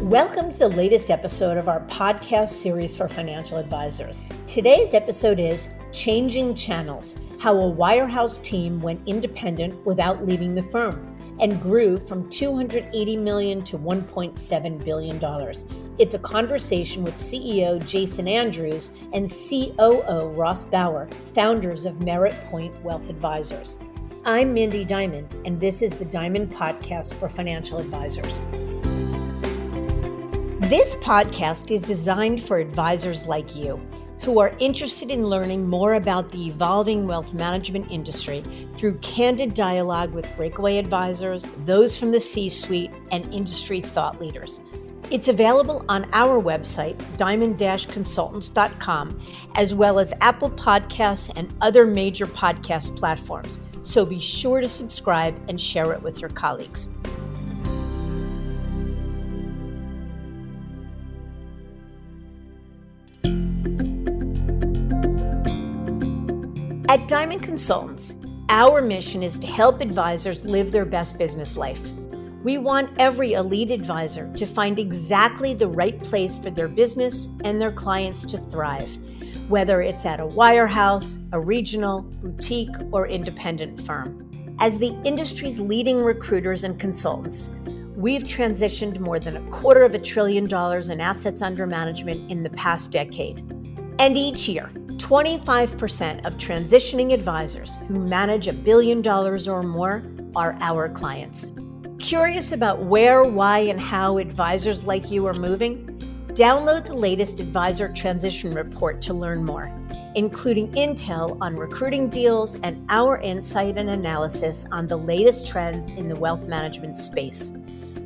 Welcome to the latest episode of our podcast series for financial advisors. Today's episode is Changing Channels, how a Wirehouse team went independent without leaving the firm and grew from $280 million to $1.7 billion. It's a conversation with CEO Jason Andrews and COO Ross Bauer, founders of Merritt Wealth Advisors. I'm Mindy Diamond, and this is the Diamond Podcast for Financial Advisors. This podcast is designed for advisors like you who are interested in learning more about the evolving wealth management industry through candid dialogue with breakaway advisors, those from the C-suite, and industry thought leaders. It's available on our website, diamond-consultants.com, as well as Apple Podcasts and other major podcast platforms. So be sure to subscribe and share it with your colleagues. At Diamond Consultants, our mission is to help advisors live their best business life. We want every elite advisor to find exactly the right place for their business and their clients to thrive, whether it's at a wirehouse, a regional, boutique, or independent firm. As the industry's leading recruiters and consultants, we've transitioned more than $250 billion in assets under management in the past decade. And each year, 25% of transitioning advisors who manage $1 billion or more are our clients. Curious about where, why, and how advisors like you are moving? Download the latest Advisor Transition Report to learn more, including intel on recruiting deals and our insight and analysis on the latest trends in the wealth management space.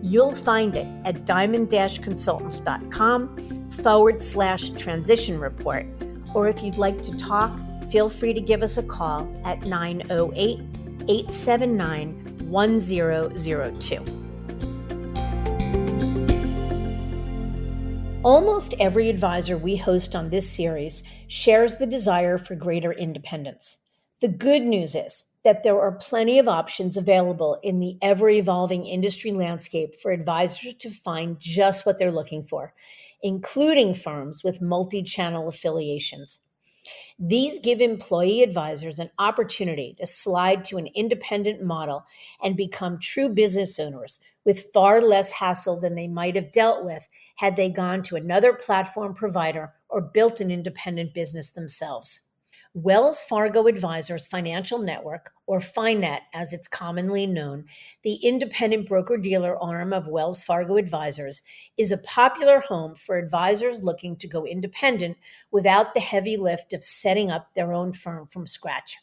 You'll find it at diamond-consultants.com/transition report. Or if you'd like to talk, feel free to give us a call at 908-879-1002. Almost every advisor we host on this series shares the desire for greater independence. The good news is that there are plenty of options available in the ever-evolving industry landscape for advisors to find just what they're looking for, including firms with multi-channel affiliations. These give employee advisors an opportunity to slide to an independent model and become true business owners with far less hassle than they might have dealt with had they gone to another platform provider or built an independent business themselves. Wells Fargo Advisors Financial Network, or FiNet as it's commonly known, the independent broker-dealer arm of Wells Fargo Advisors, is a popular home for advisors looking to go independent without the heavy lift of setting up their own firm from scratch.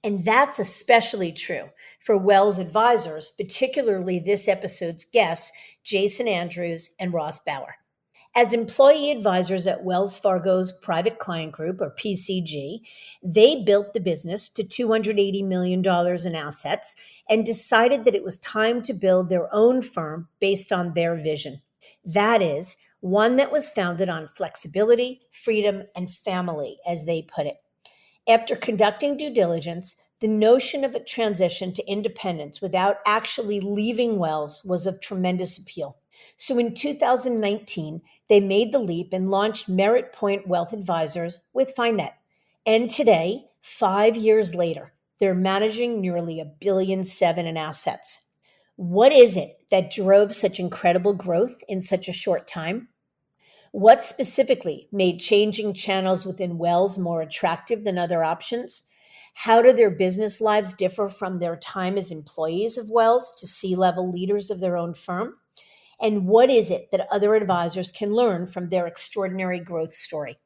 And that's especially true for Wells advisors, particularly this episode's guests, Jason Andrews and Ross Bauer. As employee advisors at Wells Fargo's Private Client Group, or PCG, they built the business to $280 million in assets and decided that it was time to build their own firm based on their vision. That is, one that was founded on flexibility, freedom, and family, as they put it. After conducting due diligence, the notion of a transition to independence without actually leaving Wells was of tremendous appeal. So in 2019, they made the leap and launched Merritt Wealth Advisors with FiNet. And today, 5 years later, they're managing nearly $1.7 billion in assets. What is it that drove such incredible growth in such a short time? What specifically made changing channels within Wells more attractive than other options? How do their business lives differ from their time as employees of Wells to C-level leaders of their own firm? And what is it that other advisors can learn from their extraordinary growth story?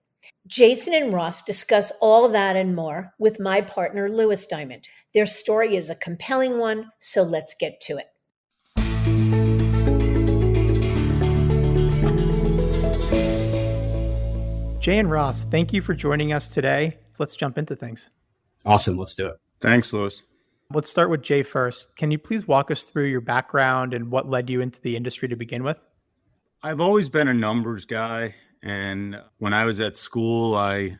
Jason and Ross discuss all that and more with my partner, Lewis Diamond. Their story is a compelling one, so let's get to it. Jay and Ross, thank you for joining us today. Let's jump into things. Awesome. Let's do it. Thanks, Lewis. Let's start with Jay first. Can you please walk us through your background and what led you into the industry to begin with? I've always been a numbers guy. And when I was at school, I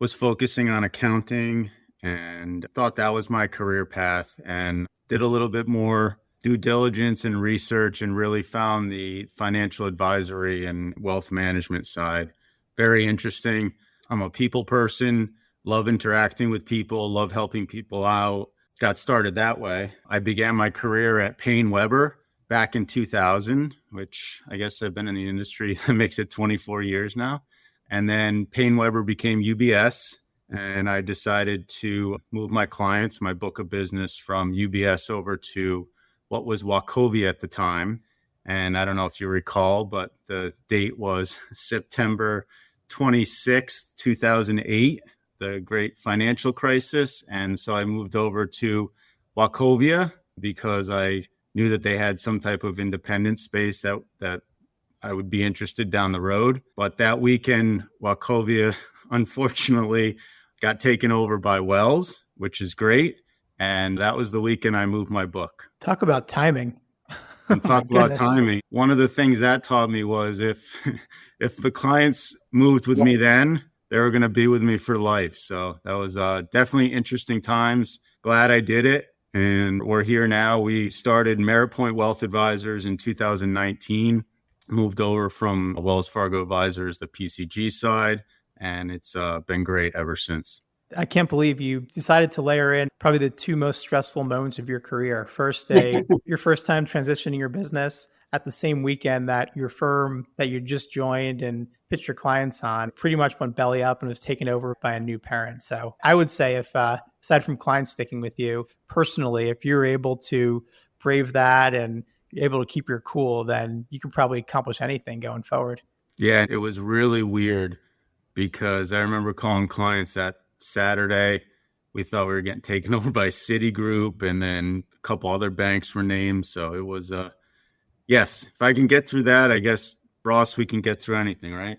was focusing on accounting and thought that was my career path, and did a little bit more due diligence and research and really found the financial advisory and wealth management side very interesting. I'm a people person, love interacting with people, love helping people out. Got started that way. I began my career at Payne Weber back in 2000, which I guess I've been in the industry that makes it 24 years now. And then Payne Weber became UBS. And I decided to move my clients, my book of business from UBS over to what was Wachovia at the time. And I don't know if you recall, but the date was September 26th, 2008, the great financial crisis. And so I moved over to Wachovia because I knew that they had some type of independent space that I would be interested down the road. But that weekend, Wachovia, unfortunately, got taken over by Wells, which is great. And that was the weekend I moved my book. Talk about timing. And talk about timing. One of the things that taught me was if the clients moved with me then, they were going to be with me for life. So that was definitely interesting times. Glad I did it. And we're here now. We started Merritt Wealth Advisors in 2019, moved over from Wells Fargo Advisors, the PCG side. And it's been great ever since. I can't believe you decided to layer in probably the two most stressful moments of your career. First, your first time transitioning your business at the same weekend that your firm that you just joined and pitched your clients on pretty much went belly up and was taken over by a new parent. So I would say if, aside from clients sticking with you personally, if you're able to brave that and you're able to keep your cool, then you can probably accomplish anything going forward. Yeah, it was really weird because I remember calling clients that Saturday. We thought we were getting taken over by Citigroup, and then a couple other banks were named. So it was, yes, if I can get through that, I guess, Ross, we can get through anything, right?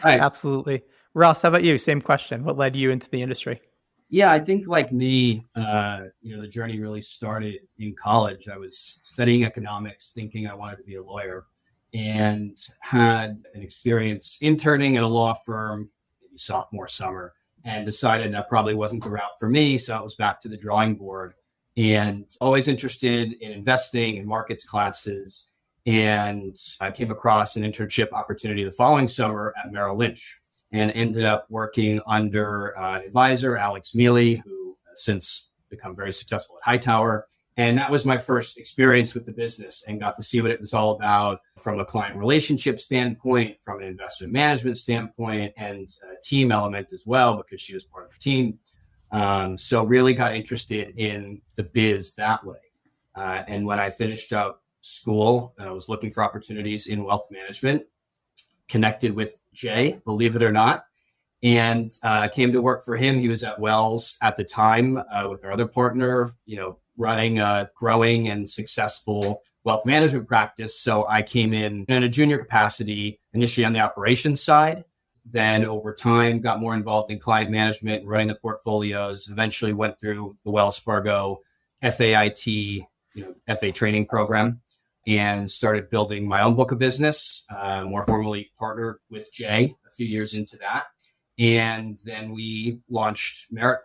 Right. Absolutely. Ross, how about you? Same question. What led you into the industry? Yeah, I think like me, the journey really started in college. I was studying economics, thinking I wanted to be a lawyer, and had an experience interning at a law firm sophomore summer, and decided that probably wasn't the route for me. So I was back to the drawing board and always interested in investing in markets classes. And I came across an internship opportunity the following summer at Merrill Lynch and ended up working under an advisor, Alex Mealy, who has since become very successful at Hightower. And that was my first experience with the business and got to see what it was all about from a client relationship standpoint, from an investment management standpoint, and a team element as well, because she was part of the team. So really got interested in the biz that way. And when I finished up school, I was looking for opportunities in wealth management, connected with Jay, believe it or not, and came to work for him. He was at Wells at the time with our other partner, running a growing and successful wealth management practice. So I came in a junior capacity, initially on the operations side, then over time got more involved in client management, running the portfolios, eventually went through the Wells Fargo FAIT, FA training program, and started building my own book of business, more formally partnered with Jay a few years into that. And then we launched Merritt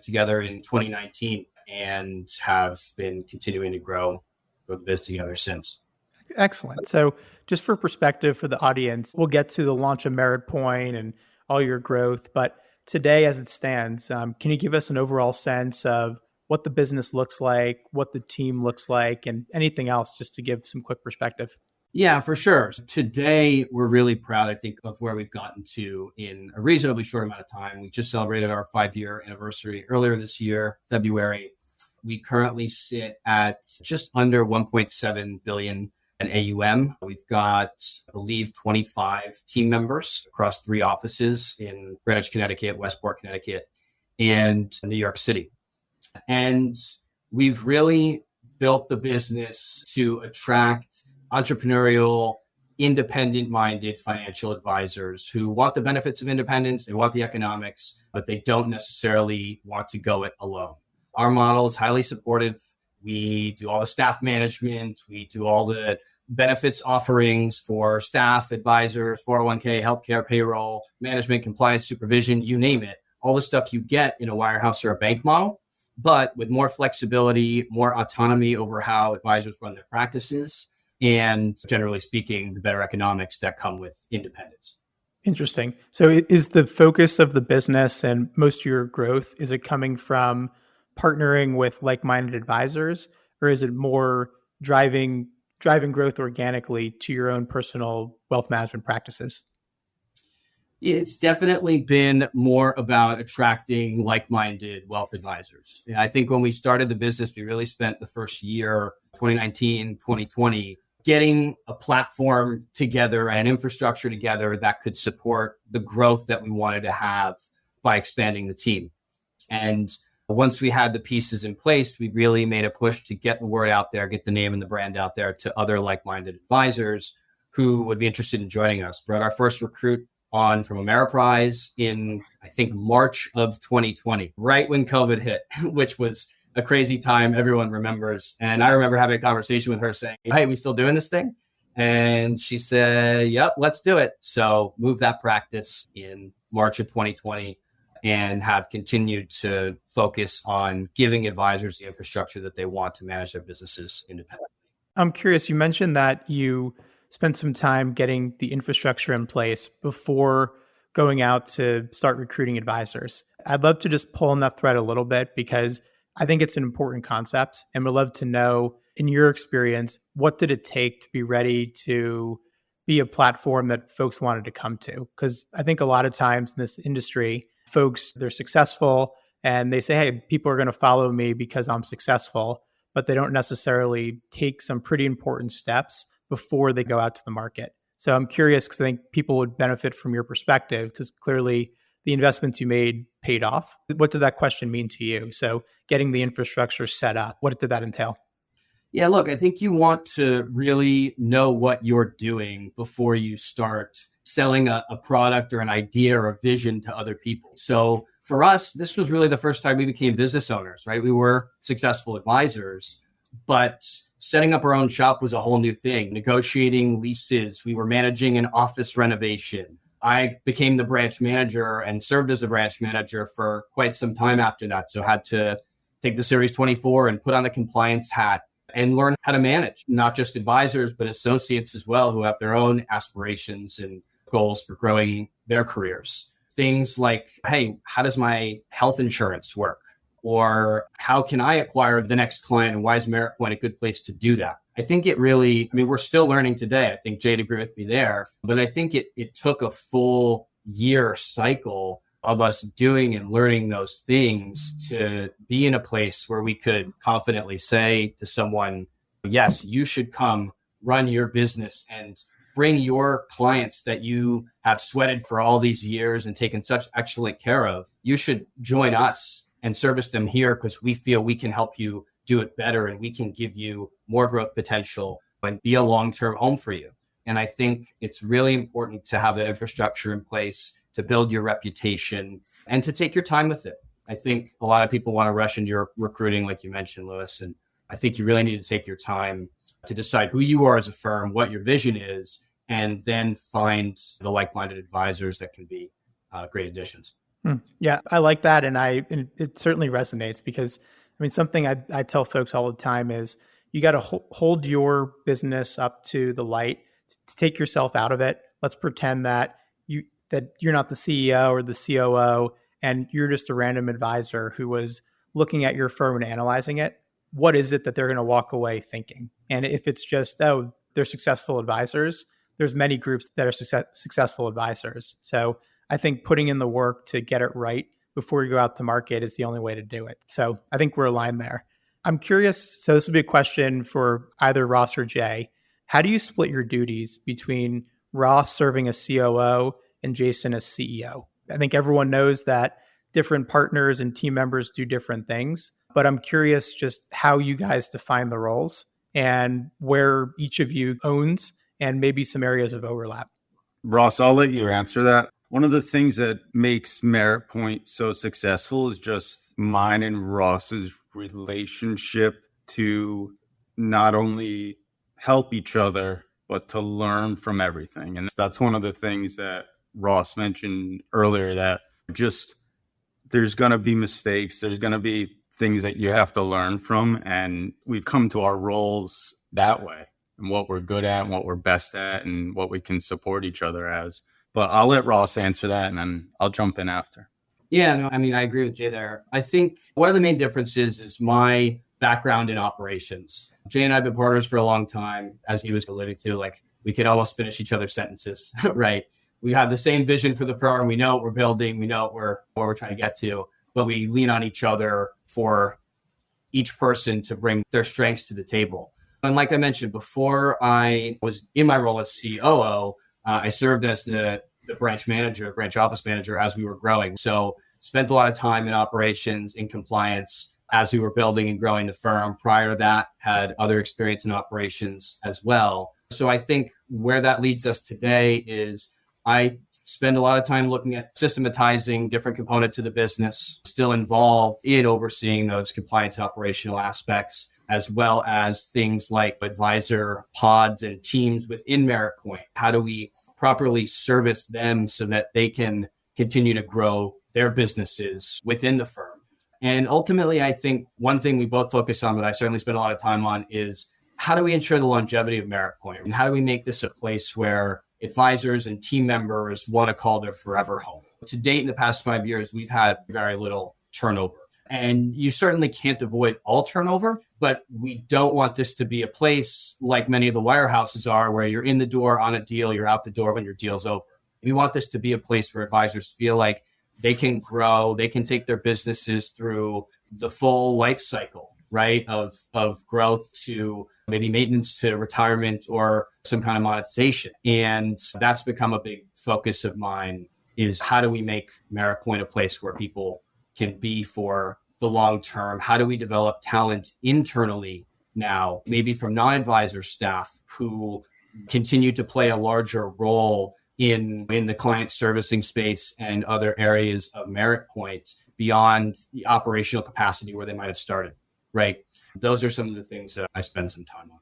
together in 2019 and have been continuing to grow the biz together since. Excellent. So just for perspective for the audience, we'll get to the launch of Merritt and all your growth. But today, as it stands, can you give us an overall sense of what the business looks like, what the team looks like, and anything else just to give some quick perspective? Yeah, for sure. So today, we're really proud, I think, of where we've gotten to in a reasonably short amount of time. We just celebrated our 5-year anniversary earlier this year, February. We currently sit at just under 1.7 billion in AUM. We've got, I believe, 25 team members across 3 offices in Greenwich, Connecticut, Westport, Connecticut, and New York City. And we've really built the business to attract entrepreneurial, independent-minded financial advisors who want the benefits of independence, they want the economics, but they don't necessarily want to go it alone. Our model is highly supportive. We do all the staff management. We do all the benefits offerings for staff, advisors, 401k, healthcare, payroll, management, compliance, supervision, you name it. All the stuff you get in a wirehouse or a bank model, but with more flexibility, more autonomy over how advisors run their practices, and generally speaking, the better economics that come with independence. Interesting. So is the focus of the business and most of your growth, is it coming from partnering with like-minded advisors, or is it more driving growth organically to your own personal wealth management practices? It's definitely been more about attracting like-minded wealth advisors. And I think when we started the business, we really spent the first year, 2019, 2020, getting a platform together and infrastructure together that could support the growth that we wanted to have by expanding the team. And once we had the pieces in place, we really made a push to get the word out there, get the name and the brand out there to other like-minded advisors who would be interested in joining us. Brought our first recruit on from Ameriprise in, I think, March of 2020, right when COVID hit, which was a crazy time everyone remembers. And I remember having a conversation with her saying, hey, we still doing this thing? And she said, yep, let's do it. So moved that practice in March of 2020 and have continued to focus on giving advisors the infrastructure that they want to manage their businesses independently. I'm curious, you mentioned that you spent some time getting the infrastructure in place before going out to start recruiting advisors. I'd love to just pull on that thread a little bit because I think it's an important concept, and we'd love to know, in your experience, what did it take to be ready to be a platform that folks wanted to come to? Because I think a lot of times in this industry, folks, they're successful and they say, hey, people are going to follow me because I'm successful, but they don't necessarily take some pretty important steps before they go out to the market. So I'm curious because I think people would benefit from your perspective because clearly the investments you made paid off. What did that question mean to you? So getting the infrastructure set up, what did that entail? Yeah, look, I think you want to really know what you're doing before you start selling a product or an idea or a vision to other people. So for us, this was really the first time we became business owners, right? We were successful advisors, but setting up our own shop was a whole new thing. Negotiating leases, we were managing an office renovation. I became the branch manager and served as a branch manager for quite some time after that. So had to take the Series 24 and put on the compliance hat and learn how to manage not just advisors, but associates as well, who have their own aspirations and goals for growing their careers. Things like, hey, how does my health insurance work? Or how can I acquire the next client? And why is Merritt Point a good place to do that? I think it really, we're still learning today. I think Jade agreed with me there, but I think it took a full year cycle of us doing and learning those things to be in a place where we could confidently say to someone, yes, you should come run your business and bring your clients that you have sweated for all these years and taken such excellent care of. You should join us and service them here because we feel we can help you do it better and we can give you more growth potential and be a long-term home for you. And I think it's really important to have the infrastructure in place to build your reputation and to take your time with it. I think a lot of people want to rush into your recruiting, like you mentioned, Lewis, and I think you really need to take your time to decide who you are as a firm, what your vision is, and then find the like-minded advisors that can be great additions. Yeah, I like that. And it certainly resonates because, something I tell folks all the time is you got to hold your business up to the light, to take yourself out of it. Let's pretend that you're not the CEO or the COO and you're just a random advisor who was looking at your firm and analyzing it. What is it that they're going to walk away thinking? And if it's just, oh, they're successful advisors, there's many groups that are successful advisors. So I think putting in the work to get it right before you go out to market is the only way to do it. So I think we're aligned there. I'm curious, so this will be a question for either Ross or Jay. How do you split your duties between Ross serving as COO and Jason as CEO? I think everyone knows that different partners and team members do different things, but I'm curious just how you guys define the roles and where each of you owns and maybe some areas of overlap. Ross, I'll let you answer that. One of the things that makes Merritt Point so successful is just mine and Ross's relationship to not only help each other, but to learn from everything. And that's one of the things that Ross mentioned earlier, that just there's going to be mistakes. There's going to be things that you have to learn from. And we've come to our roles that way and what we're good at and what we're best at and what we can support each other as. But I'll let Ross answer that and then I'll jump in after. Yeah, no, I mean, I agree with Jay there. I think one of the main differences is my background in operations. Jay and I have been partners for a long time, as he was alluding to, like we could almost finish each other's sentences, right? We have the same vision for the firm. We know what we're building. We know what we're trying to get to, but we lean on each other for each person to bring their strengths to the table. And like I mentioned, before I was in my role as COO, I served as the branch office manager as we were growing. So spent a lot of time in operations, in compliance as we were building and growing the firm. Prior to that, had other experience in operations as well. So I think where that leads us today is I spend a lot of time looking at systematizing different components of the business, still involved in overseeing those compliance operational aspects, as well as things like advisor pods and teams within Merritt. How do we properly service them so that they can continue to grow their businesses within the firm? And ultimately, I think one thing we both focus on, but I certainly spend a lot of time on, is how do we ensure the longevity of Merritt? And how do we make this a place where advisors and team members want to call their forever home? To date, in the past 5 years, we've had very little turnover. And you certainly can't avoid all turnover, but we don't want this to be a place like many of the wirehouses are, where you're in the door on a deal, you're out the door when your deal's over. We want this to be a place where advisors feel like they can grow, they can take their businesses through the full life cycle, right? Of growth to maybe maintenance to retirement or some kind of monetization. And that's become a big focus of mine, is how do we make Merritt a place where people can be for the long term? How do we develop talent internally now, maybe from non-advisor staff who continue to play a larger role in the client servicing space and other areas of Merritt beyond the operational capacity where they might have started, right? Those are some of the things that I spend some time on.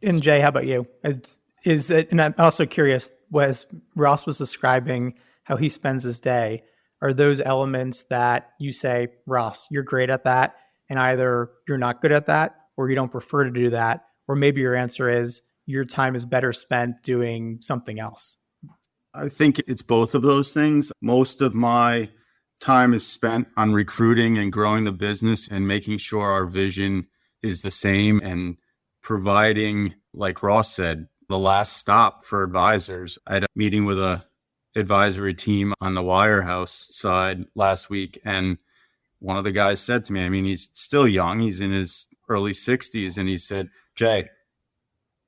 And Jay, how about you? And I'm also curious, as Ross was describing how he spends his day, are those elements that you say, Ross, you're great at that, and either you're not good at that, or you don't prefer to do that, or maybe your answer is your time is better spent doing something else? I think it's both of those things. Most of my time is spent on recruiting and growing the business and making sure our vision is the same and providing, like Ross said, the last stop for advisors. I had a meeting with a advisory team on the Wirehouse side last week, and one of the guys said to me, I mean, he's still young, he's in his early 60s, and he said, Jay,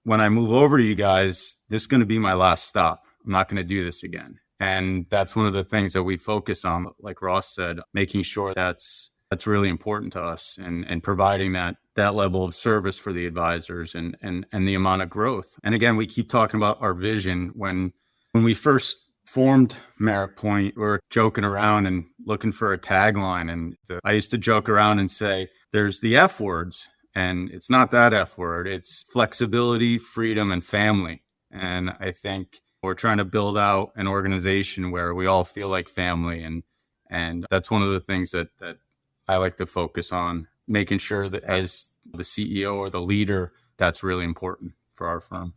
when I move over to you guys, this is going to be my last stop. I'm not going to do this again. And that's one of the things that we focus on, like Ross said, making sure that's really important to us, and providing that level of service for the advisors and the amount of growth. And again, we keep talking about our vision. When we first formed Merritt, we were joking around and looking for a tagline. And I used to joke around and say, there's the F words, and it's not that F word. It's flexibility, freedom, and family. And I think we're trying to build out an organization where we all feel like family. And that's one of the things that I like to focus on, making sure that as the CEO or the leader, that's really important for our firm.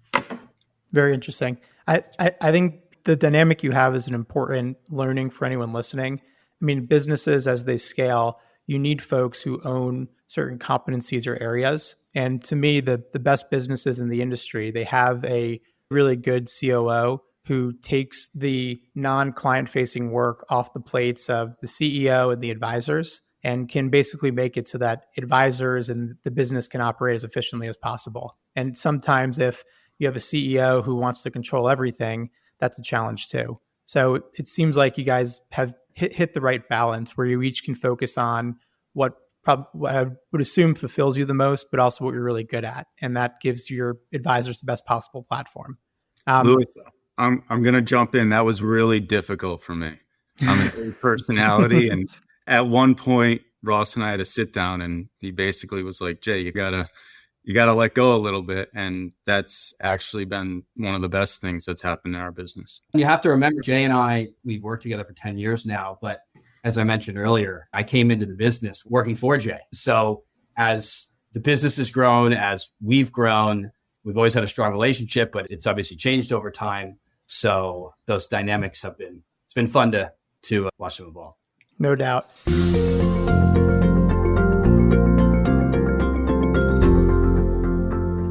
Very interesting. I think the dynamic you have is an important learning for anyone listening. I mean, businesses, as they scale, you need folks who own certain competencies or areas. And to me, the best businesses in the industry, they have a really good COO who takes the non-client facing work off the plates of the CEO and the advisors, and can basically make it so that advisors and the business can operate as efficiently as possible. And sometimes if you have a CEO who wants to control everything, that's a challenge too. So it seems like you guys have hit the right balance where you each can focus on what I would assume fulfills you the most, but also what you're really good at. And that gives your advisors the best possible platform. Louis, I'm going to jump in. That was really difficult for me. I'm a personality. And at one point, Ross and I had to sit down, and he basically was like, Jay, you gotta let go a little bit. And that's actually been one of the best things that's happened in our business. You have to remember, Jay and I, we've worked together for 10 years now, but as I mentioned earlier, I came into the business working for Jay. So as the business has grown, as we've grown, we've always had a strong relationship, but it's obviously changed over time. So those dynamics it's been fun to watch them evolve. No doubt.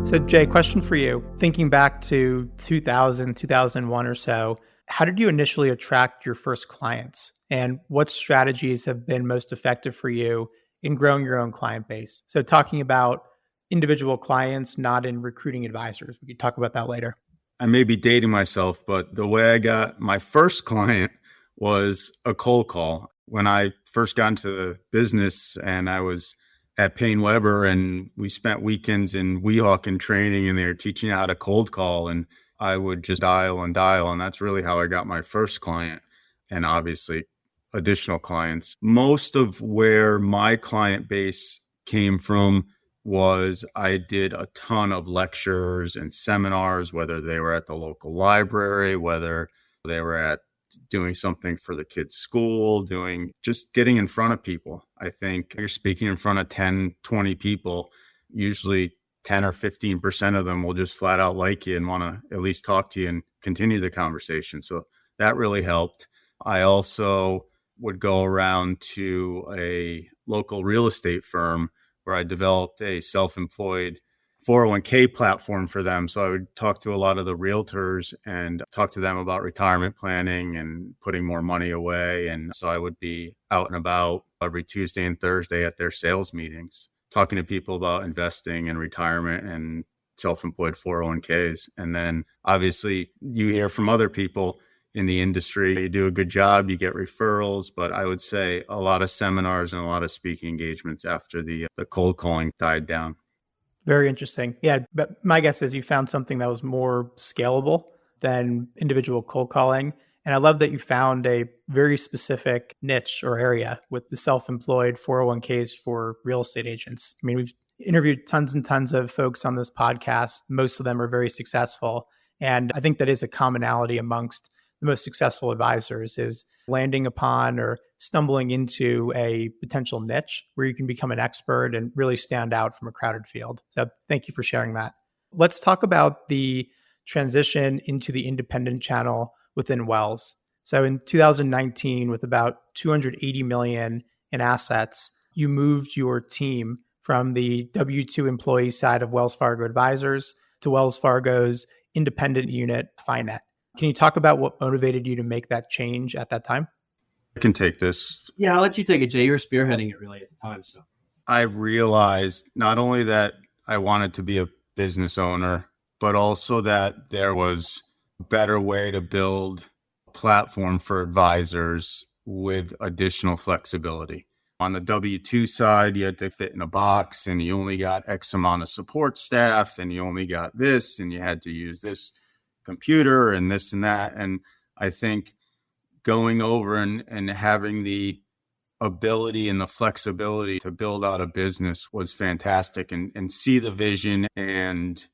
So Jay, question for you. Thinking back to 2000, 2001 or so, how did you initially attract your first clients? And what strategies have been most effective for you in growing your own client base? So talking about individual clients, not in recruiting advisors. We could talk about that later. I may be dating myself, but the way I got my first client was a cold call. When I first got into the business and I was at Payne Weber and we spent weekends in Weehawken training and they were teaching how to cold call, and I would just dial. And that's really how I got my first client, and obviously additional clients. Most of where my client base came from was I did a ton of lectures and seminars, whether they were at the local library, whether they were at doing something for the kids' school, just getting in front of people. I think you're speaking in front of 10, 20 people, usually 10 or 15% of them will just flat out like you and want to at least talk to you and continue the conversation. So that really helped. I also would go around to a local real estate firm where I developed a self-employed 401k platform for them. So I would talk to a lot of the realtors and talk to them about retirement planning and putting more money away. And so I would be out and about every Tuesday and Thursday at their sales meetings, talking to people about investing and retirement and self-employed 401ks. And then obviously you hear from other people in the industry, you do a good job, you get referrals, but I would say a lot of seminars and a lot of speaking engagements after the cold calling died down. Very interesting. Yeah, but my guess is you found something that was more scalable than individual cold calling. And I love that you found a very specific niche or area with the self-employed 401ks for real estate agents. I mean, we've interviewed tons and tons of folks on this podcast. Most of them are very successful. And I think that is a commonality amongst the most successful advisors, is landing upon or stumbling into a potential niche where you can become an expert and really stand out from a crowded field. So thank you for sharing that. Let's talk about the transition into the independent channel within Wells. So in 2019, with about 280 million in assets, you moved your team from the W-2 employee side of Wells Fargo Advisors to Wells Fargo's independent unit, FiNet. Can you talk about what motivated you to make that change at that time? I can take this. Yeah, I'll let you take it, Jay. You were spearheading it really at the time. So I realized not only that I wanted to be a business owner, but also that there was a better way to build a platform for advisors with additional flexibility. On the W-2 side, you had to fit in a box and you only got X amount of support staff and you only got this and you had to use this computer and this and that. And I think going over and having the ability and the flexibility to build out a business was fantastic, and see the vision and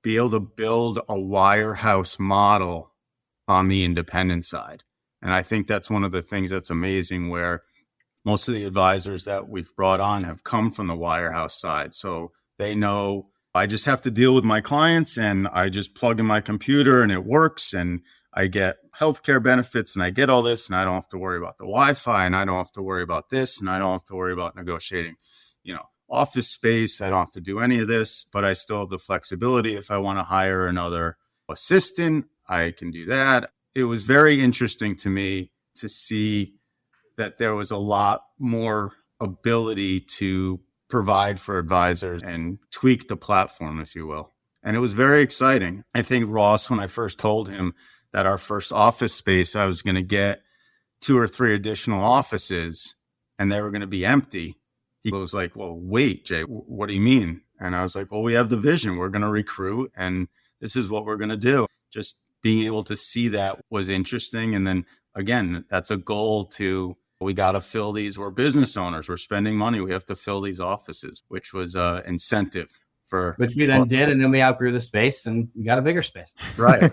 be able to build a Wirehouse model on the independent side. And I think that's one of the things that's amazing, where most of the advisors that we've brought on have come from the Wirehouse side. So they know I just have to deal with my clients and I just plug in my computer and it works and I get healthcare benefits and I get all this and I don't have to worry about the Wi-Fi and I don't have to worry about this and I don't have to worry about negotiating, office space. I don't have to do any of this, but I still have the flexibility. If I want to hire another assistant, I can do that. It was very interesting to me to see that there was a lot more ability to provide for advisors and tweak the platform, if you will. And it was very exciting. I think Ross, when I first told him that our first office space, I was going to get 2 or 3 additional offices and they were going to be empty, he was like, well, wait, Jay, what do you mean? And I was like, well, we have the vision. We're going to recruit and this is what we're going to do. Just being able to see that was interesting. And then again, that's a goal we got to fill these. We're business owners. We're spending money. We have to fill these offices, which was an incentive for. Which we then did, and then we outgrew the space and we got a bigger space. Right.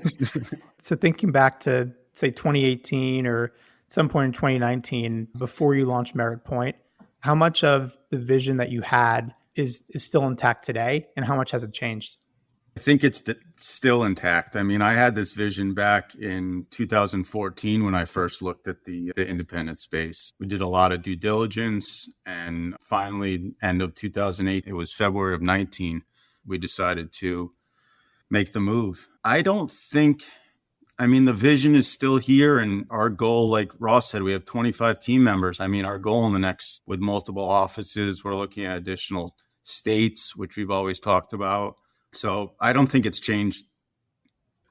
So thinking back to, say, 2018 or some point in 2019, before you launched Merritt Point. How much of the vision that you had is still intact today, and how much has it changed? I think it's still intact. I mean, I had this vision back in 2014 when I first looked at the independent space. We did a lot of due diligence, and finally, end of 2008, it was February of 19, we decided to make the move. I mean, the vision is still here, and our goal, like Ross said, we have 25 team members. I mean, our goal in the next, with multiple offices, we're looking at additional states, which we've always talked about. So I don't think it's changed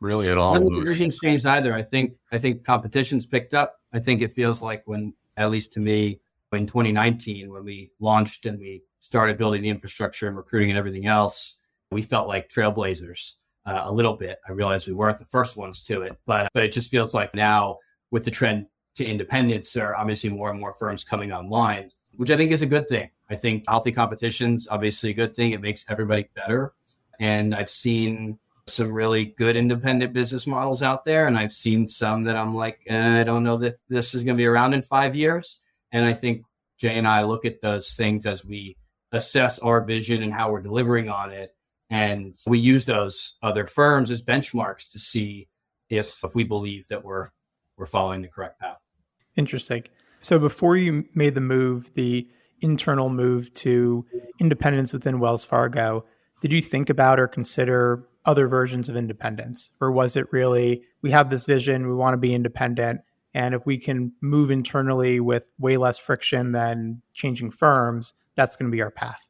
really at all. I don't think the vision's changed either. I think competition's picked up. I think it feels like when, at least to me, in 2019, when we launched and we started building the infrastructure and recruiting and everything else, we felt like trailblazers. A little bit. I realized we weren't the first ones to it, but it just feels like now with the trend to independence, there are obviously more and more firms coming online, which I think is a good thing. I think healthy competition's obviously a good thing. It makes everybody better. And I've seen some really good independent business models out there. And I've seen some that I'm like, I don't know that this is going to be around in 5 years. And I think Jay and I look at those things as we assess our vision and how we're delivering on it. And we use those other firms as benchmarks to see if we believe that we're following the correct path. Interesting. So before you made the internal move to independence within Wells Fargo, did you think about or consider other versions of independence? Or was it really, we have this vision, we want to be independent, and if we can move internally with way less friction than changing firms, that's going to be our path?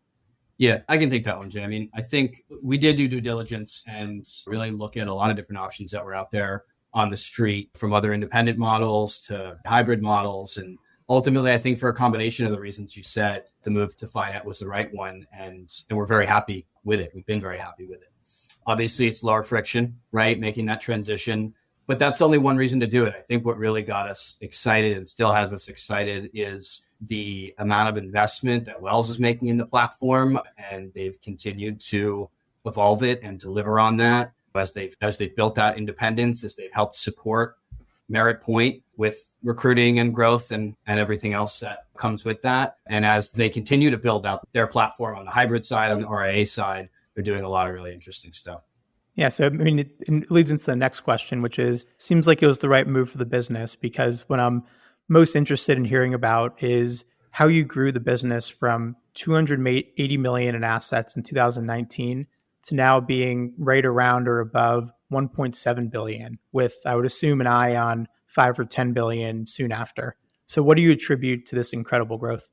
Yeah, I can take that one, Jay. I mean, I think we did do due diligence and really look at a lot of different options that were out there on the street, from other independent models to hybrid models. And ultimately, I think for a combination of the reasons you said, the move to FiNet was the right one. And we're very happy with it. We've been very happy with it. Obviously, it's lower friction, right? Making that transition. But that's only one reason to do it. I think what really got us excited and still has us excited is the amount of investment that Wells is making in the platform, and they've continued to evolve it and deliver on that as they've built that independence, as they've helped support Merritt Point with recruiting and growth and everything else that comes with that. And as they continue to build out their platform on the hybrid side, on the RIA side, they're doing a lot of really interesting stuff. Yeah, so I mean, it leads into the next question, which is, seems like it was the right move for the business, because what I'm most interested in hearing about is how you grew the business from 280 million in assets in 2019 to now being right around or above 1.7 billion, with, I would assume, an eye on 5 or 10 billion soon after. So what do you attribute to this incredible growth?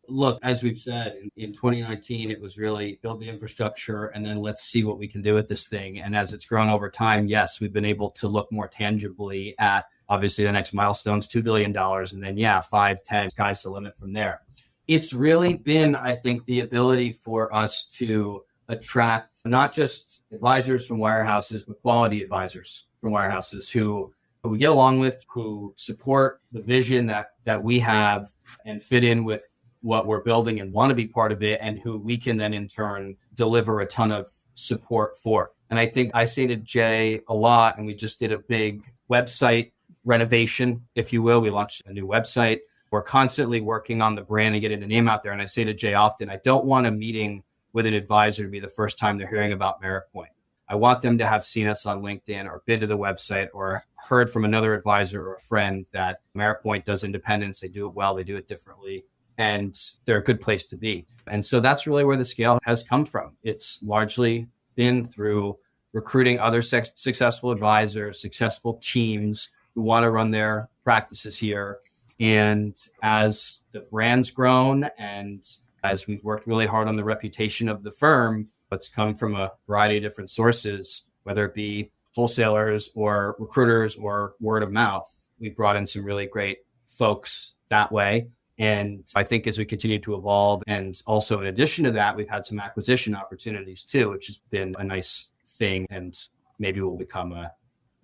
Look, as we've said, in 2019, it was really build the infrastructure and then let's see what we can do with this thing. And as it's grown over time, yes, we've been able to look more tangibly at, obviously, the next milestone's $2 billion. And then, 5, 10, sky's the limit from there. It's really been, I think, the ability for us to attract not just advisors from wirehouses, but quality advisors from wirehouses who we get along with, who support the vision that we have and fit in with what we're building and want to be part of it, and who we can then in turn deliver a ton of support for. And I think I say to Jay a lot, and we just did a big website renovation, if you will. We launched a new website. We're constantly working on the brand and getting the name out there. And I say to Jay often, I don't want a meeting with an advisor to be the first time they're hearing about Merritt Point. I want them to have seen us on LinkedIn or been to the website or heard from another advisor or a friend that Merritt Point does independence. They do it well. They do it differently. And they're a good place to be. And so that's really where the scale has come from. It's largely been through recruiting other successful advisors, successful teams who want to run their practices here. And as the brand's grown and as we've worked really hard on the reputation of the firm, it's coming from a variety of different sources, whether it be wholesalers or recruiters or word of mouth. We've brought in some really great folks that way. And I think as we continue to evolve, and also in addition to that, we've had some acquisition opportunities too, which has been a nice thing, and maybe will become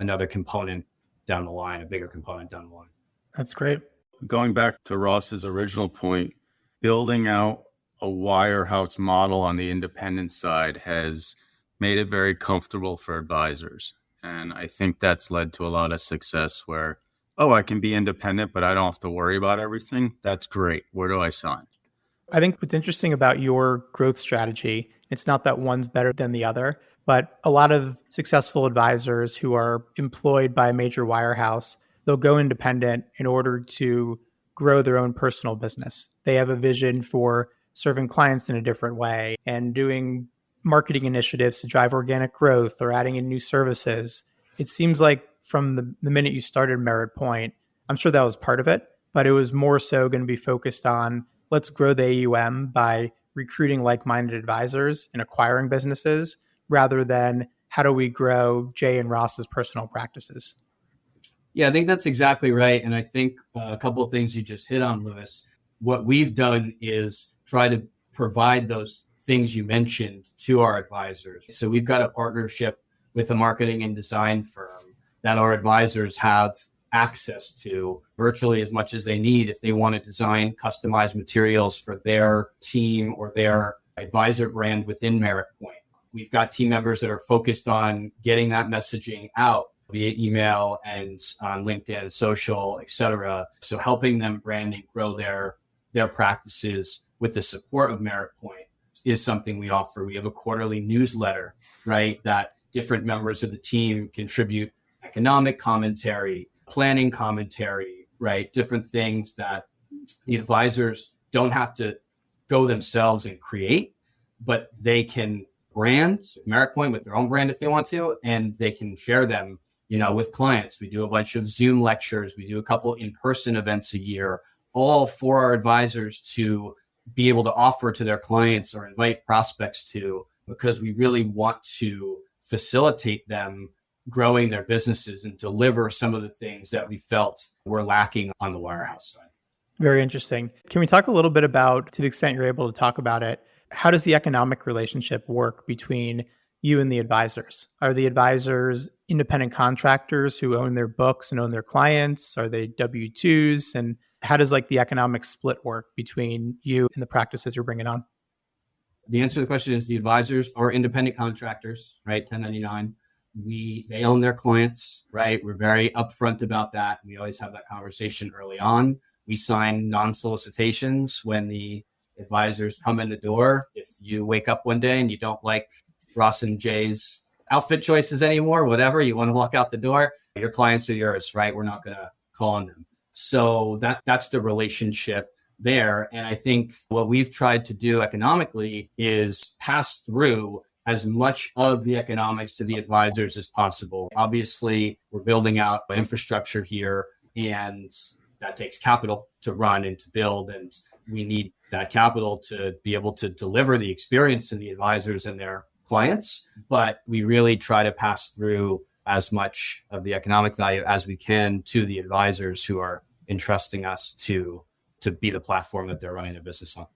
another component down the line, a bigger component down the line. That's great. Going back to Ross's original point, building out a wirehouse model on the independent side has made it very comfortable for advisors. And I think that's led to a lot of success where oh, I can be independent, but I don't have to worry about everything. That's great. Where do I sign? I think what's interesting about your growth strategy, it's not that one's better than the other, but a lot of successful advisors who are employed by a major wirehouse, they'll go independent in order to grow their own personal business. They have a vision for serving clients in a different way and doing marketing initiatives to drive organic growth or adding in new services. It seems like from the minute you started Merritt Point, I'm sure that was part of it, but it was more so going to be focused on let's grow the AUM by recruiting like-minded advisors and acquiring businesses rather than how do we grow Jay and Ross's personal practices. Yeah, I think that's exactly right. And I think a couple of things you just hit on, Lewis. What we've done is try to provide those things you mentioned to our advisors. So we've got a partnership with a marketing and design firm that our advisors have access to virtually as much as they need if they want to design customized materials for their team or their advisor brand within Merritt Point. We've got team members that are focused on getting that messaging out via email and on LinkedIn, social, et cetera. So helping them brand and grow their practices with the support of Merritt Point is something we offer. We have a quarterly newsletter, right, that different members of the team contribute economic commentary, planning commentary, right? Different things that the advisors don't have to go themselves and create, but they can brand Merritt Point with their own brand if they want to, and they can share them, with clients. We do a bunch of Zoom lectures. We do a couple in-person events a year, all for our advisors to be able to offer to their clients or invite prospects to, because we really want to facilitate them growing their businesses and deliver some of the things that we felt were lacking on the Wirehouse side. Very interesting. Can we talk a little bit about, to the extent you're able to talk about it, how does the economic relationship work between you and the advisors? Are the advisors independent contractors who own their books and own their clients? Are they W-2s? And how does the economic split work between you and the practices you're bringing on? The answer to the question is the advisors are independent contractors, right? 1099. They own their clients, right? We're very upfront about that. We always have that conversation early on. We sign non-solicitations when the advisors come in the door. If you wake up one day and you don't like Ross and Jay's outfit choices anymore, whatever, you want to walk out the door, your clients are yours, right? We're not going to call on them. So that's the relationship there. And I think what we've tried to do economically is pass through as much of the economics to the advisors as possible. Obviously, we're building out infrastructure here, and that takes capital to run and to build. And we need that capital to be able to deliver the experience to the advisors and their clients. But we really try to pass through as much of the economic value as we can to the advisors who are entrusting us to be the platform that they're running their business on.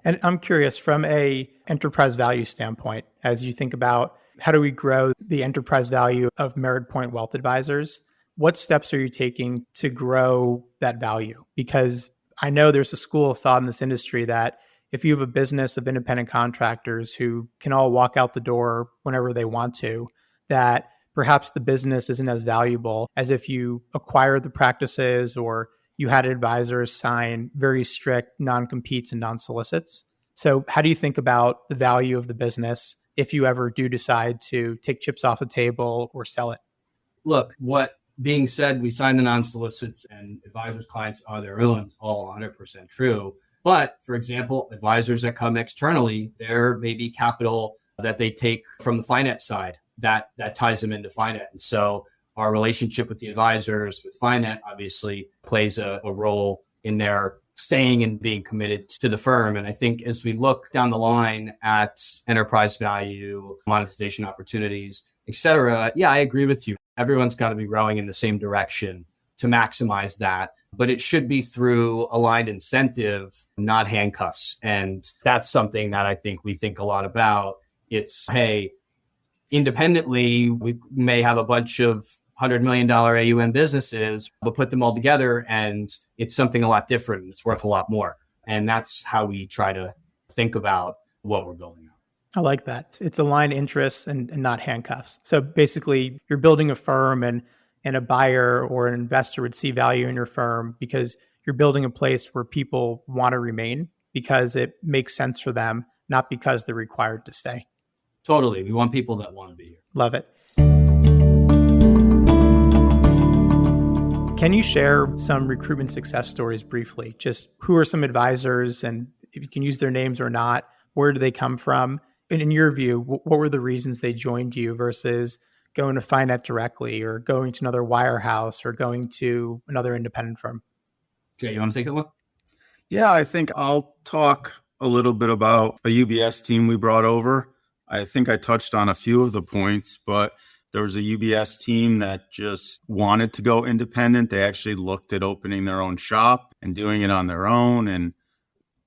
And I'm curious, from a enterprise value standpoint, as you think about how do we grow the enterprise value of Merritt Point Wealth Advisors, what steps are you taking to grow that value? Because I know there's a school of thought in this industry that if you have a business of independent contractors who can all walk out the door whenever they want to, that perhaps the business isn't as valuable as if you acquire the practices or you had advisors sign very strict non-competes and non-solicits. So how do you think about the value of the business if you ever do decide to take chips off the table or sell it? Look, what being said, we sign the non-solicits and advisors' clients are their own, all 100% true. But for example, advisors that come externally, there may be capital that they take from the FiNet side that ties them into FiNet. And so our relationship with the advisors, with FiNet, obviously plays a role in their staying and being committed to the firm. And I think as we look down the line at enterprise value, monetization opportunities, et cetera, yeah, I agree with you. Everyone's got to be rowing in the same direction to maximize that. But it should be through aligned incentive, not handcuffs. And that's something that I think we think a lot about. It's, hey, independently, we may have a bunch of $100 million AUM businesses, but put them all together and it's something a lot different. It's worth a lot more. And that's how we try to think about what we're building out. I like that. It's aligned interests and not handcuffs. So basically, you're building a firm and and a buyer or an investor would see value in your firm because you're building a place where people want to remain because it makes sense for them, not because they're required to stay. Totally. We want people that want to be here. Love it. Can you share some recruitment success stories briefly? Just who are some advisors, and if you can use their names or not, where do they come from? And in your view, what were the reasons they joined you versus going to FiNet directly or going to another wirehouse or going to another independent firm? Jay, you want to take that one? Yeah, I think I'll talk a little bit about a UBS team we brought over. I think I touched on a few of the points, but there was a UBS team that just wanted to go independent. They actually looked at opening their own shop and doing it on their own. And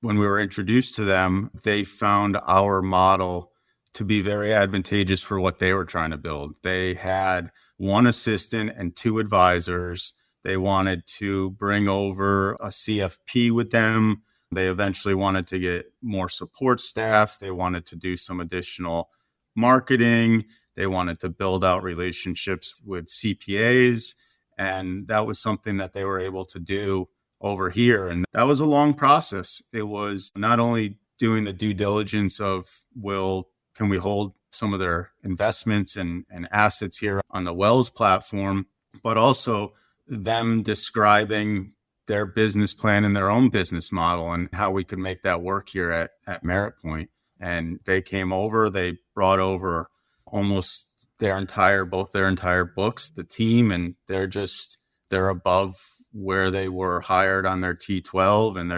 when we were introduced to them, they found our model to be very advantageous for what they were trying to build. They had one assistant and two advisors. They wanted to bring over a CFP with them. They eventually wanted to get more support staff. They wanted to do some additional marketing. They wanted to build out relationships with CPAs. And that was something that they were able to do over here. And that was a long process. It was not only doing the due diligence of, can we hold some of their investments and assets here on the Wells platform, but also them describing their business plan and their own business model and how we could make that work here at Merritt Point. And they came over, they brought over almost both their entire books, the team, and they're above where they were hired on their T12, and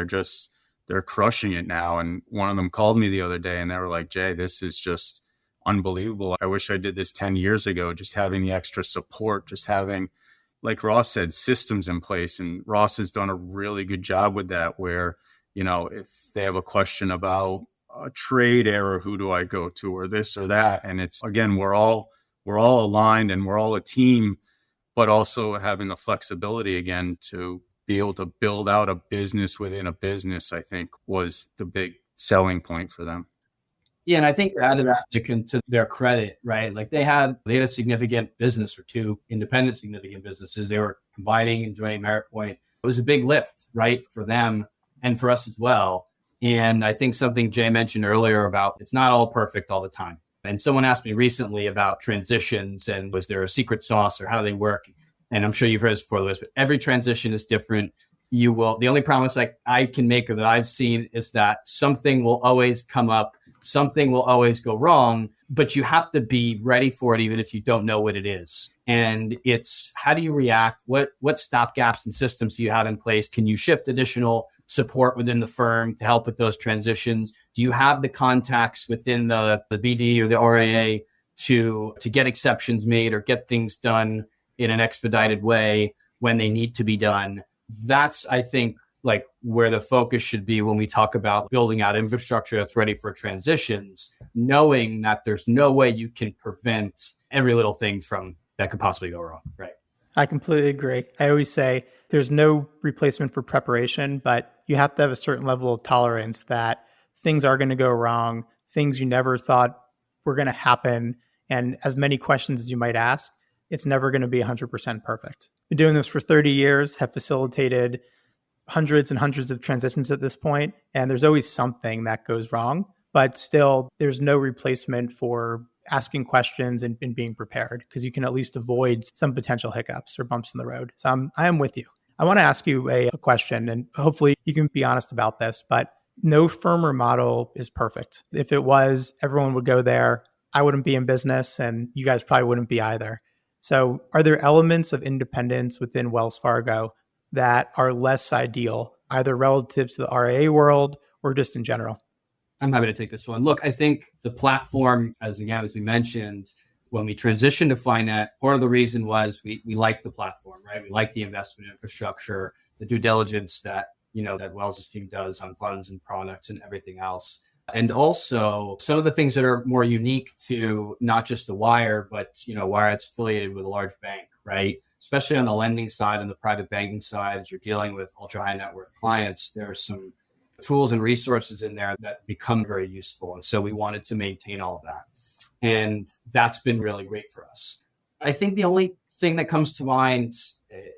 they're crushing it now. And one of them called me the other day and they were like, Jay, this is just unbelievable. I wish I did this 10 years ago, just having the extra support, just having, like Ross said, systems in place. And Ross has done a really good job with that, where, if they have a question about a trade error, who do I go to, or this or that? And it's, again, we're all aligned and we're all a team, but also having the flexibility again to be able to build out a business within a business, I think was the big selling point for them. Yeah, and I think to their credit, right? Like they had a significant business or two independent significant businesses. They were combining and joining Merritt Point. It was a big lift, right, for them and for us as well. And I think something Jay mentioned earlier about it's not all perfect all the time. And someone asked me recently about transitions and was there a secret sauce or how do they work? And I'm sure you've heard this before, Lewis, but every transition is different. The only promise I can make or that I've seen is that something will always come up. Something will always go wrong, but you have to be ready for it, even if you don't know what it is. And it's how do you react? What stopgaps and systems do you have in place? Can you shift additional support within the firm to help with those transitions? Do you have the contacts within the BD or the RAA to get exceptions made or get things done in an expedited way when they need to be done? That's, I think, like where the focus should be when we talk about building out infrastructure that's ready for transitions, knowing that there's no way you can prevent every little thing that could possibly go wrong, right? I completely agree. I always say there's no replacement for preparation, but you have to have a certain level of tolerance that things are going to go wrong, things you never thought were going to happen. And as many questions as you might ask, it's never going to be 100% perfect. Been doing this for 30 years, have facilitated hundreds and hundreds of transitions at this point, and there's always something that goes wrong, but still there's no replacement for asking questions and being prepared, because you can at least avoid some potential hiccups or bumps in the road. So I am with you. I want to ask you a question, and hopefully you can be honest about this, but no firm or model is perfect. If it was, everyone would go there. I wouldn't be in business, and you guys probably wouldn't be either. So are there elements of independence within Wells Fargo that are less ideal, either relative to the RIA world or just in general? I'm happy to take this one. Look, I think the platform, as we mentioned, when we transitioned to FiNet, part of the reason was we liked the platform, right? We like the investment infrastructure, the due diligence that Wells' team does on funds and products and everything else. And also some of the things that are more unique to not just the Wire, but Wire that's affiliated with a large bank, right? Especially on the lending side and the private banking side, as you're dealing with ultra high net worth clients, there are some tools and resources in there that become very useful. And so we wanted to maintain all of that. And that's been really great for us. I think the only thing that comes to mind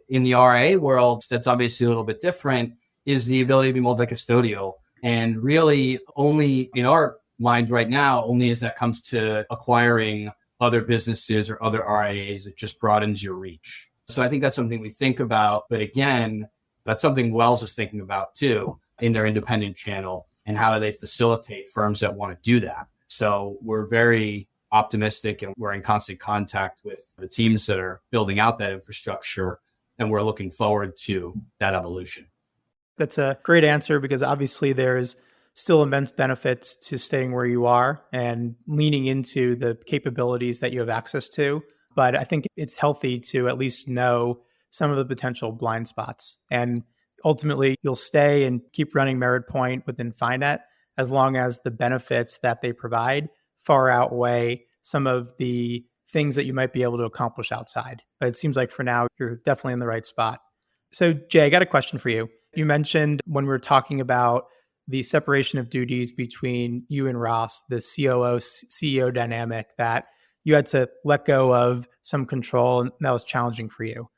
in the RIA world that's obviously a little bit different is the ability to be multi-custodial. And really only in our mind right now, only as that comes to acquiring other businesses or other RIAs, it just broadens your reach. So I think that's something we think about. But again, that's something Wells is thinking about too in their independent channel, and how do they facilitate firms that want to do that. So we're very optimistic, and we're in constant contact with the teams that are building out that infrastructure, and we're looking forward to that evolution. That's a great answer, because obviously there's still immense benefits to staying where you are and leaning into the capabilities that you have access to. But I think it's healthy to at least know some of the potential blind spots. And ultimately, you'll stay and keep running Merritt Point within FiNet as long as the benefits that they provide far outweigh some of the things that you might be able to accomplish outside. But it seems like for now, you're definitely in the right spot. So Jay, I got a question for you. You mentioned when we were talking about the separation of duties between you and Ross, the COO CEO dynamic, that you had to let go of some control, and that was challenging for you.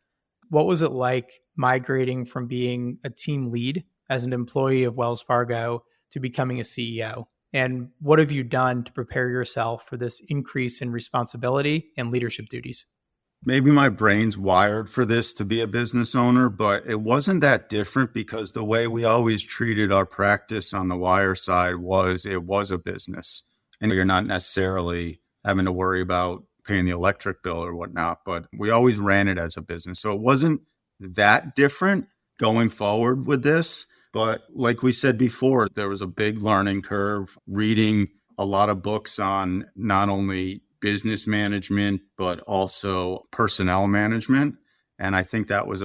What was it like migrating from being a team lead as an employee of Wells Fargo to becoming a CEO? And what have you done to prepare yourself for this increase in responsibility and leadership duties? Maybe my brain's wired for this to be a business owner, but it wasn't that different, because the way we always treated our practice on the wire side was it was a business. And you're not necessarily having to worry about paying the electric bill or whatnot, but we always ran it as a business. So it wasn't that different going forward with this. But like we said before, there was a big learning curve, reading a lot of books on not only business management, but also personnel management. And I think that was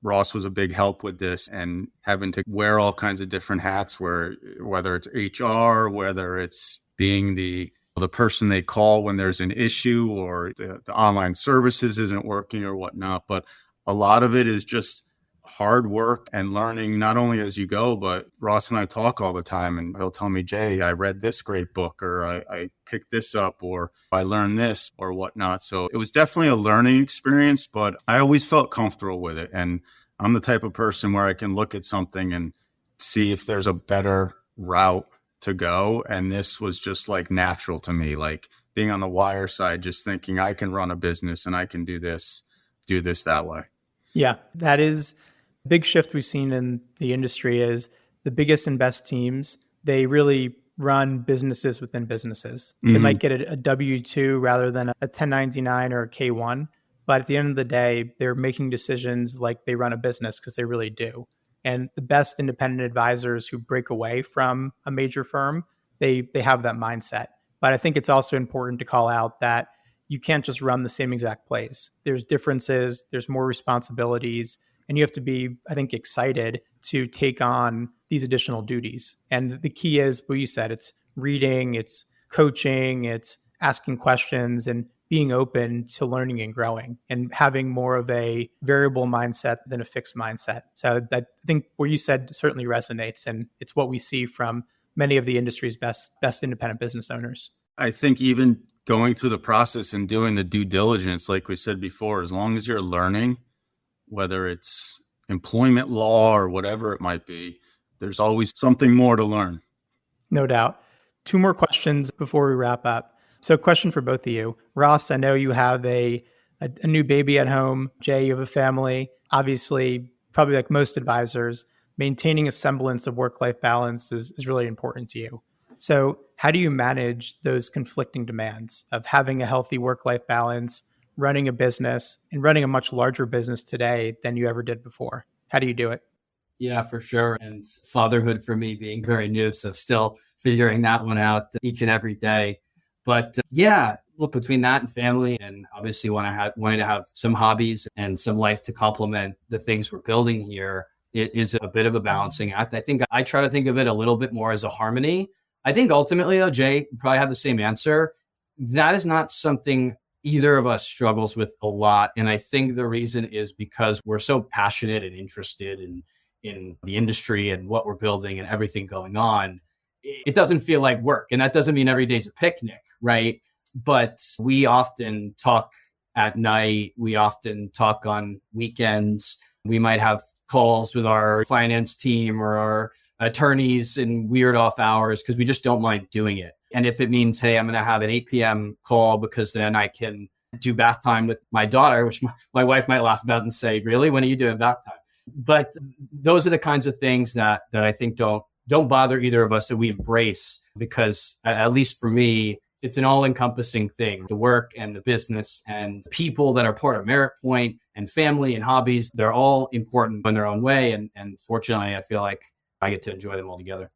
Ross was a big help with this, and having to wear all kinds of different hats, whether it's HR, whether it's being the person they call when there's an issue, or the online services isn't working or whatnot. But a lot of it is just hard work and learning, not only as you go, but Ross and I talk all the time, and he'll tell me, Jay, I read this great book, or I picked this up, or I learned this or whatnot. So it was definitely a learning experience, but I always felt comfortable with it. And I'm the type of person where I can look at something and see if there's a better route to go. And this was just like natural to me, like being on the wire side, just thinking I can run a business and I can do this that way. Yeah, that is a big shift we've seen in the industry. Is the biggest and best teams, they really run businesses within businesses. Mm-hmm. They might get a W-2 rather than a 1099 or a K-1. But at the end of the day, they're making decisions like they run a business, because they really do. And the best independent advisors who break away from a major firm, they have that mindset. But I think it's also important to call out that you can't just run the same exact plays. There's differences, there's more responsibilities, and you have to be, I think, excited to take on these additional duties. And the key is what you said, it's reading, it's coaching, it's asking questions, and being open to learning and growing, and having more of a variable mindset than a fixed mindset. So that, I think what you said certainly resonates, and it's what we see from many of the industry's best independent business owners. I think even going through the process and doing the due diligence, like we said before, as long as you're learning, whether it's employment law or whatever it might be, there's always something more to learn. No doubt. 2 more questions before we wrap up. So question for both of you. Ross, I know you have a new baby at home. Jay, you have a family. Obviously, probably like most advisors, maintaining a semblance of work-life balance is really important to you. So how do you manage those conflicting demands of having a healthy work-life balance, running a business, and running a much larger business today than you ever did before? How do you do it? Yeah, for sure. And fatherhood for me being very new, so still figuring that one out each and every day. But yeah, look, between that and family, and obviously wanting to have some hobbies and some life to complement the things we're building here, it is a bit of a balancing act. I think I try to think of it a little bit more as a harmony. I think ultimately, though, Jay, you probably have the same answer. That is not something either of us struggles with a lot. And I think the reason is because we're so passionate and interested in the industry and what we're building and everything going on. It doesn't feel like work. And that doesn't mean every day's a picnic, right? But we often talk at night. We often talk on weekends. We might have calls with our finance team or our attorneys in weird off hours because we just don't mind doing it. And if it means, hey, I'm going to have an 8 p.m. call because then I can do bath time with my daughter, which my wife might laugh about and say, really, when are you doing bath time? But those are the kinds of things that I think don't bother either of us, that we embrace, because at least for me, it's an all-encompassing thing. The work and the business and people that are part of Merritt Point and family and hobbies, they're all important in their own way. And fortunately, I feel like I get to enjoy them all together.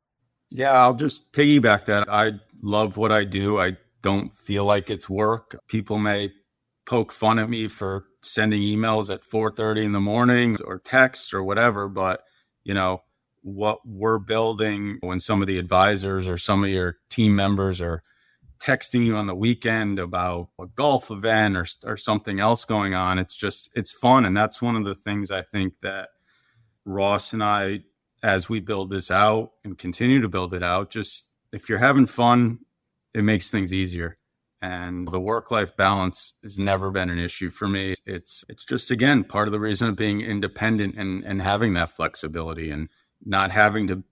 Yeah, I'll just piggyback that. I love what I do. I don't feel like it's work. People may poke fun at me for sending emails at 4:30 in the morning or texts or whatever, but what we're building, when some of the advisors or some of your team members are texting you on the weekend about a golf event or something else going on, it's fun. And that's one of the things I think that Ross and I, as we build this out and continue to build it out, just if you're having fun, it makes things easier. And the work-life balance has never been an issue for me. It's just, again, part of the reason of being independent and having that flexibility and not having to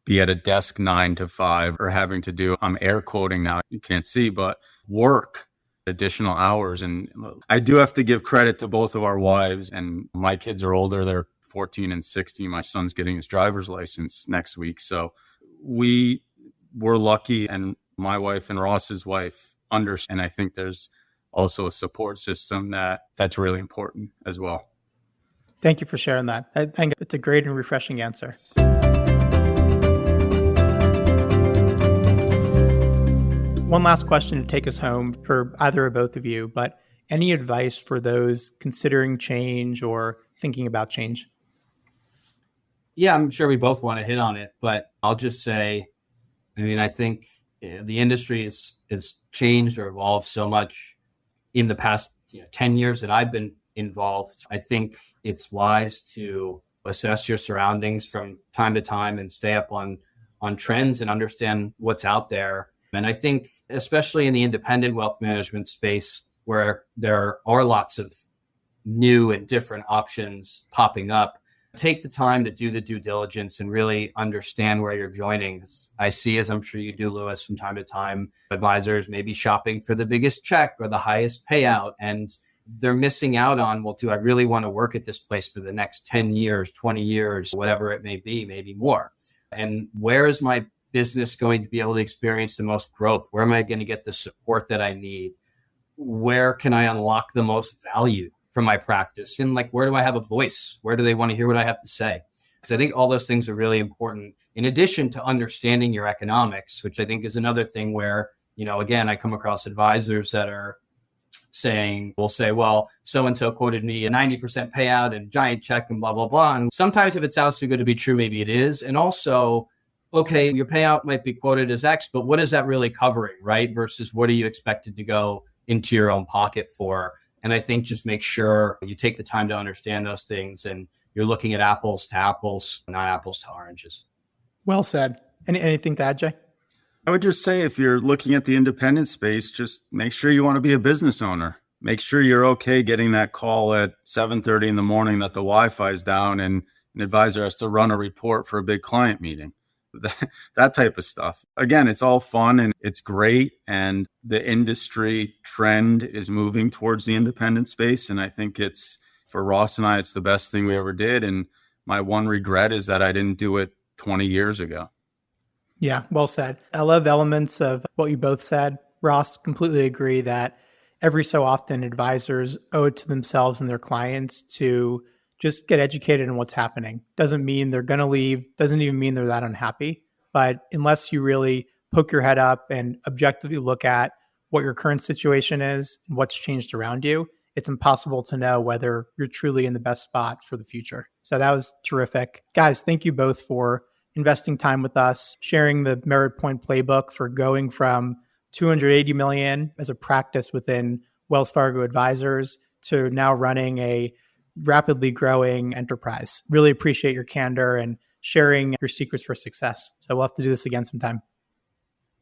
be at a desk 9 to 5 or having to do, I'm air quoting now, you can't see, but work additional hours. And I do have to give credit to both of our wives, and my kids are older. They're 14 and 16. My son's getting his driver's license next week. So we were lucky, and my wife and Ross's wife understand. And I think there's also a support system that's really important as well. Thank you for sharing that. I think it's a great and refreshing answer. One last question to take us home for either or both of you, but any advice for those considering change or thinking about change? Yeah, I'm sure we both want to hit on it, but I'll just say, I think the industry has changed or evolved so much in the past 10 years that I've been involved. I think it's wise to assess your surroundings from time to time and stay up on trends and understand what's out there. And I think, especially in the independent wealth management space, where there are lots of new and different options popping up, take the time to do the due diligence and really understand where you're joining. I see, as I'm sure you do, Lewis, from time to time, advisors may be shopping for the biggest check or the highest payout, and they're missing out on, well, do I really want to work at this place for the next 10 years, 20 years, whatever it may be, maybe more? And where is my business going to be able to experience the most growth? Where am I going to get the support that I need? Where can I unlock the most value from my practice? And where do I have a voice? Where do they want to hear what I have to say? Because I think all those things are really important, in addition to understanding your economics, which I think is another thing where, again, I come across advisors that are will say, well, so-and-so quoted me a 90% payout and giant check and blah, blah, blah. And sometimes if it sounds too good to be true, maybe it is. And also, okay, your payout might be quoted as X, but what is that really covering, right? Versus what are you expected to go into your own pocket for? And I think just make sure you take the time to understand those things and you're looking at apples to apples, not apples to oranges. Well said. Anything to add, Jay? I would just say, if you're looking at the independent space, just make sure you want to be a business owner. Make sure you're okay getting that call at 7:30 in the morning that the Wi-Fi is down and an advisor has to run a report for a big client meeting. That type of stuff. Again, it's all fun and it's great. And the industry trend is moving towards the independent space. And I think for Ross and I, it's the best thing we ever did. And my one regret is that I didn't do it 20 years ago. Yeah, well said. I love elements of what you both said. Ross, completely agree that every so often advisors owe it to themselves and their clients to just get educated on what's happening. Doesn't mean they're going to leave. Doesn't even mean they're that unhappy. But unless you really poke your head up and objectively look at what your current situation is and what's changed around you, it's impossible to know whether you're truly in the best spot for the future. So that was terrific. Guys, thank you both for investing time with us, sharing the Merritt Point playbook for going from $280 million as a practice within Wells Fargo Advisors to now running a rapidly growing enterprise. Really appreciate your candor and sharing your secrets for success. So we'll have to do this again sometime.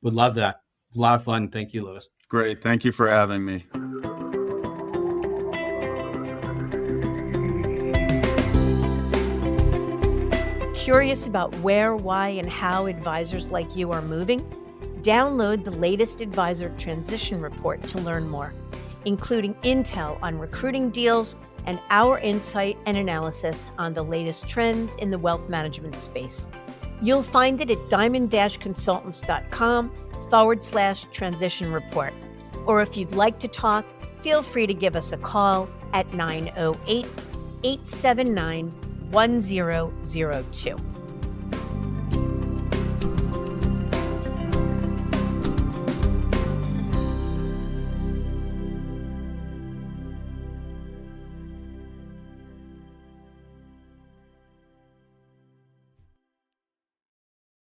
Would love that. A lot of fun. Thank you, Lewis. Great. Thank you for having me. Curious about where, why, and how advisors like you are moving? Download the latest Advisor Transition Report to learn more, including intel on recruiting deals and our insight and analysis on the latest trends in the wealth management space. You'll find it at diamond-consultants.com/transition report. Or if you'd like to talk, feel free to give us a call at 908-879-1002.